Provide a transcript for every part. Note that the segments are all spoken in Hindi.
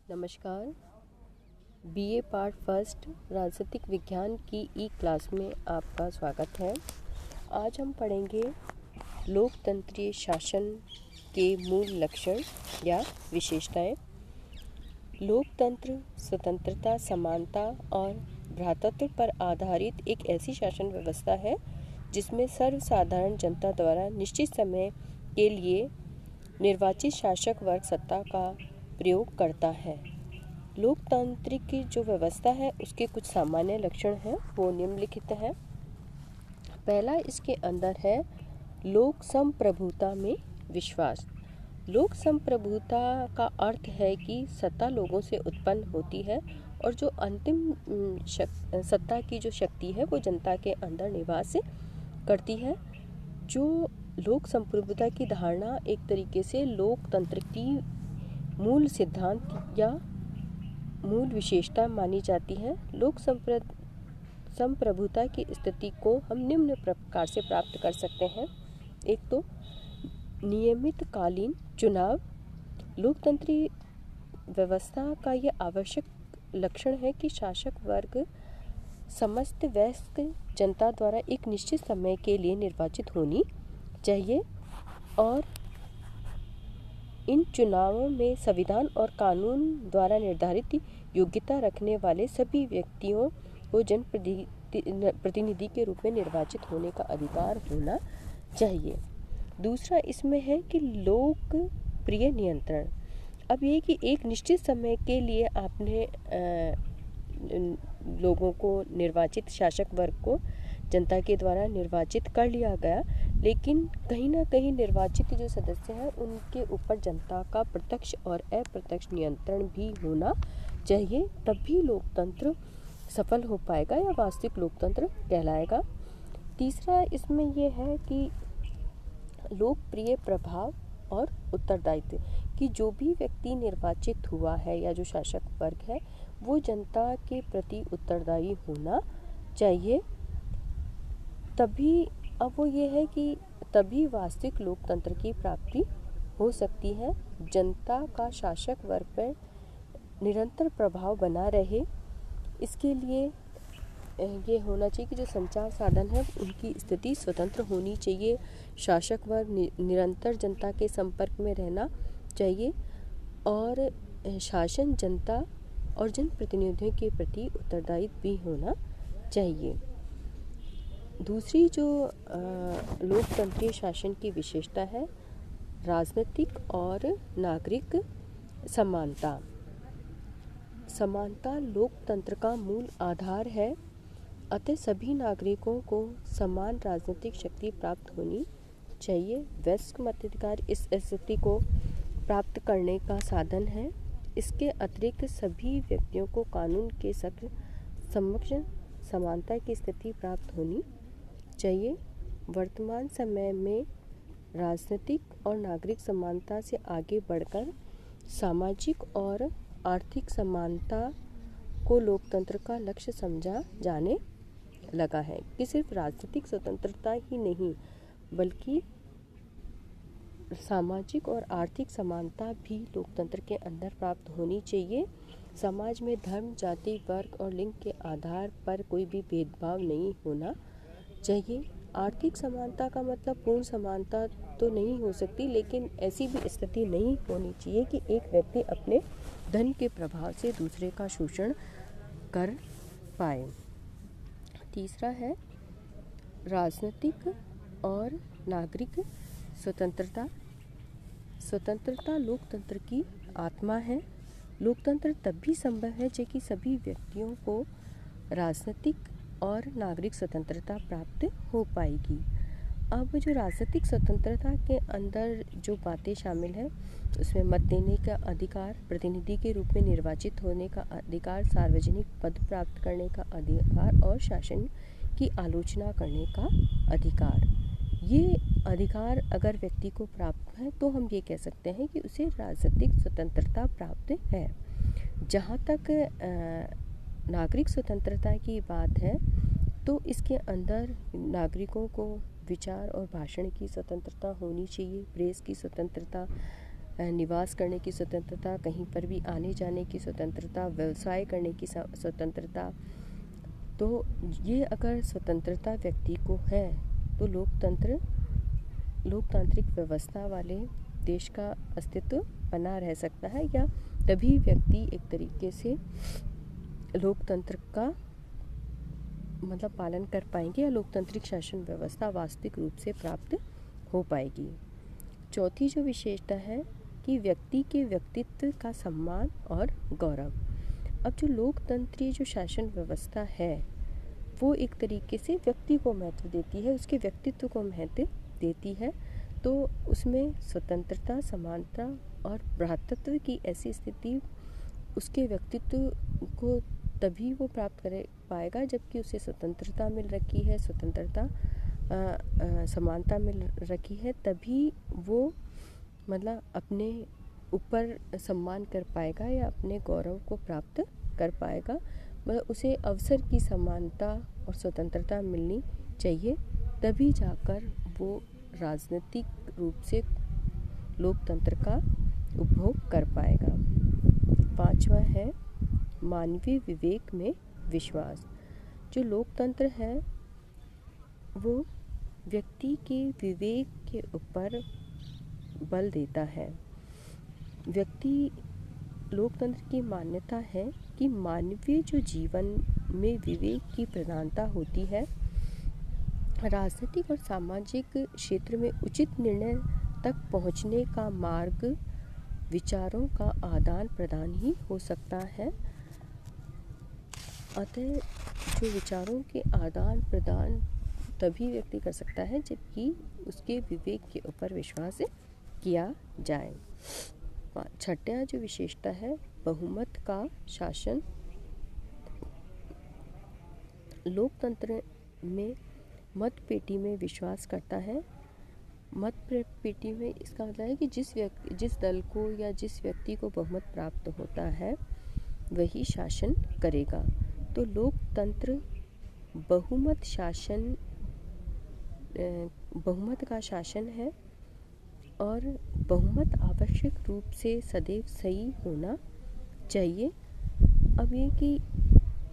नमस्कार। बीए पार्ट फर्स्ट राजनीतिक विज्ञान की ई क्लास में आपका स्वागत है। आज हम पढ़ेंगे लोकतंत्रीय शासन के मूल लक्षण या विशेषताएं। लोकतंत्र स्वतंत्रता, समानता और भ्रातृत्व पर आधारित एक ऐसी शासन व्यवस्था है जिसमें सर्वसाधारण जनता द्वारा निश्चित समय के लिए निर्वाचित शासक वर्ग सत्ता का प्रयोग करता है। लोकतांत्रिक की जो व्यवस्था है उसके कुछ सामान्य लक्षण हैं, वो निम्नलिखित हैं। पहला इसके अंदर है लोक संप्रभुता में विश्वास। लोक संप्रभुता का अर्थ है कि सत्ता लोगों से उत्पन्न होती है और जो अंतिम सत्ता की जो शक्ति है वो जनता के अंदर निवास करती है। जो लोक संप्रभुता की धारणा एक तरीके से लोकतंत्र की मूल सिद्धांत या मूल विशेषता मानी जाती है। लोक संप्रभुता की स्थिति को हम निम्न प्रकार से प्राप्त कर सकते हैं। एक तो नियमित कालीन चुनाव। लोकतंत्री व्यवस्था का यह आवश्यक लक्षण है कि शासक वर्ग समस्त वयस्क जनता द्वारा एक निश्चित समय के लिए निर्वाचित होनी चाहिए और इन चुनावों में संविधान और कानून द्वारा निर्धारित योग्यता रखने वाले सभी व्यक्तियों को जनप्रतिनिधि के रूप में निर्वाचित होने का अधिकार होना चाहिए। दूसरा इसमें है कि लोकप्रिय नियंत्रण। अब ये कि एक निश्चित समय के लिए आपने लोगों को निर्वाचित शासक वर्ग को जनता के द्वारा निर्वाचित कर लिया गया, लेकिन कहीं ना कहीं निर्वाचित जो सदस्य हैं उनके ऊपर जनता का प्रत्यक्ष और अप्रत्यक्ष नियंत्रण भी होना चाहिए, तभी लोकतंत्र सफल हो पाएगा या वास्तविक लोकतंत्र कहलाएगा। तीसरा इसमें यह है कि लोकप्रिय प्रभाव और उत्तरदायित्व, कि जो भी व्यक्ति निर्वाचित हुआ है या जो शासक वर्ग है वो जनता के प्रति उत्तरदायी होना चाहिए। तभी अब वो ये है कि तभी वास्तविक लोकतंत्र की प्राप्ति हो सकती है। जनता का शासक वर्ग पर निरंतर प्रभाव बना रहे, इसके लिए ये होना चाहिए कि जो संचार साधन है उनकी स्थिति स्वतंत्र होनी चाहिए। शासक वर्ग निरंतर जनता के संपर्क में रहना चाहिए और शासन जनता और जनप्रतिनिधियों के प्रति उत्तरदायी भी होना चाहिए। दूसरी जो लोकतंत्रीय शासन की विशेषता है राजनीतिक और नागरिक समानता। समानता लोकतंत्र का मूल आधार है, अतः सभी नागरिकों को समान राजनीतिक शक्ति प्राप्त होनी चाहिए। वयस्क मताधिकार इस स्थिति को प्राप्त करने का साधन है। इसके अतिरिक्त सभी व्यक्तियों को कानून के समक्ष समानता की स्थिति प्राप्त होनी चाहिए। वर्तमान समय में राजनीतिक और नागरिक समानता से आगे बढ़कर सामाजिक और आर्थिक समानता को लोकतंत्र का लक्ष्य समझा जाने लगा है, कि सिर्फ राजनीतिक स्वतंत्रता ही नहीं बल्कि सामाजिक और आर्थिक समानता भी लोकतंत्र के अंदर प्राप्त होनी चाहिए। समाज में धर्म, जाति, वर्ग और लिंग के आधार पर कोई भी भेदभाव नहीं होना चाहिए। आर्थिक समानता का मतलब पूर्ण समानता तो नहीं हो सकती, लेकिन ऐसी भी स्थिति नहीं होनी चाहिए कि एक व्यक्ति अपने धन के प्रभाव से दूसरे का शोषण कर पाए। तीसरा है राजनीतिक और नागरिक स्वतंत्रता। स्वतंत्रता लोकतंत्र की आत्मा है। लोकतंत्र तभी संभव है जबकि सभी व्यक्तियों को राजनीतिक और नागरिक स्वतंत्रता प्राप्त हो पाएगी। अब जो राजनीतिक स्वतंत्रता के अंदर जो बातें शामिल हैं उसमें मत देने का अधिकार, प्रतिनिधि के रूप में निर्वाचित होने का अधिकार, सार्वजनिक पद प्राप्त करने का अधिकार और शासन की आलोचना करने का अधिकार। ये अधिकार अगर व्यक्ति को प्राप्त है तो हम ये कह सकते हैं कि उसे राजनीतिक स्वतंत्रता प्राप्त है। जहाँ तक नागरिक स्वतंत्रता की बात है तो इसके अंदर नागरिकों को विचार और भाषण की स्वतंत्रता होनी चाहिए, प्रेस की स्वतंत्रता, निवास करने की स्वतंत्रता, कहीं पर भी आने जाने की स्वतंत्रता, व्यवसाय करने की स्वतंत्रता। तो ये अगर स्वतंत्रता व्यक्ति को है तो लोकतांत्रिक व्यवस्था वाले देश का अस्तित्व बना रह सकता है, या तभी व्यक्ति एक तरीके से लोकतंत्र का पालन कर पाएंगे, या लोकतांत्रिक शासन व्यवस्था वास्तविक रूप से प्राप्त हो पाएगी। चौथी जो विशेषता है कि व्यक्ति के व्यक्तित्व का सम्मान और गौरव। अब जो लोकतंत्रीय जो शासन व्यवस्था है वो एक तरीके से व्यक्ति को महत्व देती है, उसके व्यक्तित्व को महत्व देती है। तो उसमें स्वतंत्रता, समानता और भ्रातृत्व की ऐसी स्थिति उसके व्यक्तित्व को तभी वो प्राप्त कर पाएगा जबकि उसे स्वतंत्रता मिल रखी है, समानता मिल रखी है, तभी वो अपने ऊपर सम्मान कर पाएगा या अपने गौरव को प्राप्त कर पाएगा। उसे अवसर की समानता और स्वतंत्रता मिलनी चाहिए, तभी जाकर वो राजनीतिक रूप से लोकतंत्र का उपभोग कर पाएगा। 5वां है मानवीय विवेक में विश्वास। जो लोकतंत्र है वो व्यक्ति के विवेक के ऊपर बल देता है। लोकतंत्र की मान्यता है कि मानवीय जो जीवन में विवेक की प्रधानता होती है, राजनीतिक और सामाजिक क्षेत्र में उचित निर्णय तक पहुंचने का मार्ग विचारों का आदान प्रदान ही हो सकता है। अतः जो विचारों के आदान प्रदान तभी व्यक्ति कर सकता है जबकि उसके विवेक के ऊपर विश्वास किया जाए। 6वां जो विशेषता है बहुमत का शासन। लोकतंत्र में मत पेटी में विश्वास करता है। मत पेटी में इसका मतलब है कि जिस दल को या जिस व्यक्ति को बहुमत प्राप्त होता है वही शासन करेगा। तो लोकतंत्र बहुमत का शासन है और बहुमत आवश्यक रूप से सदैव सही होना चाहिए। अब ये कि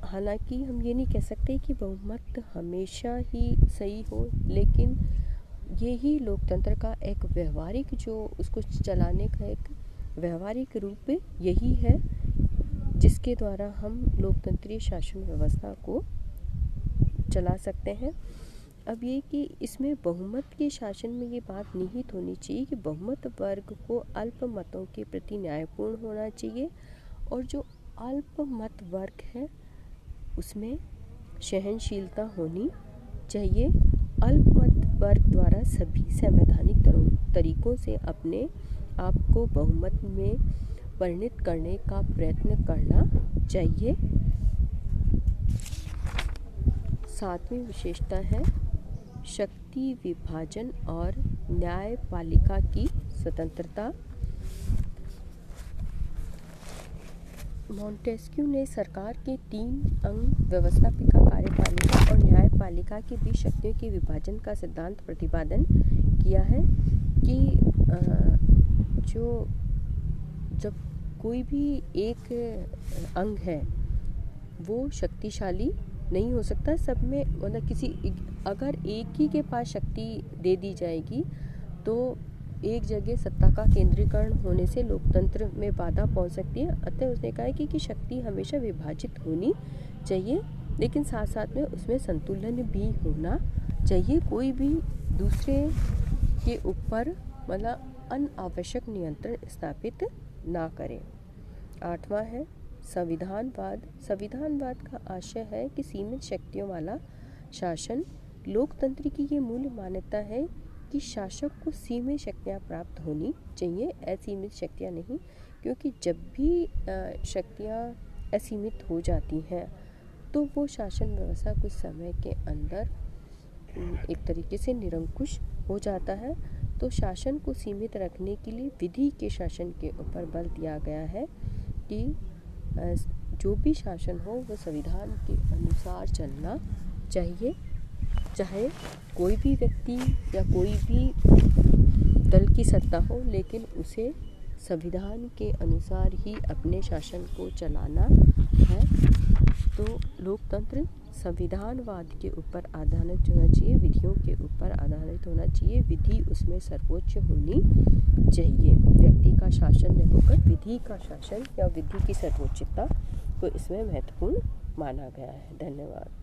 हालांकि हम ये नहीं कह सकते कि बहुमत हमेशा ही सही हो, लेकिन ये ही लोकतंत्र का एक व्यवहारिक जो उसको चलाने का एक व्यवहारिक रूप यही है जिसके द्वारा हम लोकतंत्रीय शासन व्यवस्था को चला सकते हैं। अब ये कि इसमें बहुमत के शासन में ये बात निहित होनी चाहिए कि बहुमत वर्ग को अल्पमतों के प्रति न्यायपूर्ण होना चाहिए, और जो अल्पमत वर्ग है उसमें सहनशीलता होनी चाहिए। अल्पमत वर्ग द्वारा सभी संवैधानिक तरीकों से अपने आप को बहुमत में परिणत करने का प्रयत्न करना चाहिए। 7वीं विशेषता है शक्ति विभाजन और न्यायपालिका की स्वतंत्रता। मॉन्टेस्क्यू ने सरकार के 3 अंग व्यवस्थापिका, कार्यपालिका और न्यायपालिका के बीच शक्तियों के विभाजन का सिद्धांत प्रतिपादन किया है कि जब कोई भी एक अंग है वो शक्तिशाली नहीं हो सकता। सब में अगर एक ही के पास शक्ति दे दी जाएगी तो एक जगह सत्ता का केंद्रीकरण होने से लोकतंत्र में बाधा पहुंच सकती है। अतः उसने कहा है कि शक्ति हमेशा विभाजित होनी चाहिए, लेकिन साथ साथ में उसमें संतुलन भी होना चाहिए। कोई भी दूसरे के ऊपर अनावश्यक नियंत्रण स्थापित ना करे। 8वां है संविधानवाद। संविधानवाद का आशय है कि सीमित शक्तियों वाला शासन। लोकतंत्र की ये मूल मान्यता है कि शासक को सीमित शक्तियाँ प्राप्त होनी चाहिए, असीमित शक्तियाँ नहीं, क्योंकि जब भी शक्तियाँ असीमित हो जाती हैं तो वो शासन व्यवस्था कुछ समय के अंदर एक तरीके से निरंकुश हो जाता है। तो शासन को सीमित रखने के लिए विधि के शासन के ऊपर बल दिया गया है कि जो भी शासन हो वो संविधान के अनुसार चलना चाहिए, चाहे कोई भी व्यक्ति या कोई भी दल की सत्ता हो, लेकिन उसे संविधान के अनुसार ही अपने शासन को चलाना है। तो लोकतंत्र संविधानवाद के ऊपर आधारित होना चाहिए, विधियों के ऊपर आधारित होना चाहिए। विधि उसमें सर्वोच्च होनी चाहिए। व्यक्ति का शासन न होकर विधि का शासन या विधि की सर्वोच्चता को इसमें महत्वपूर्ण माना गया है। धन्यवाद।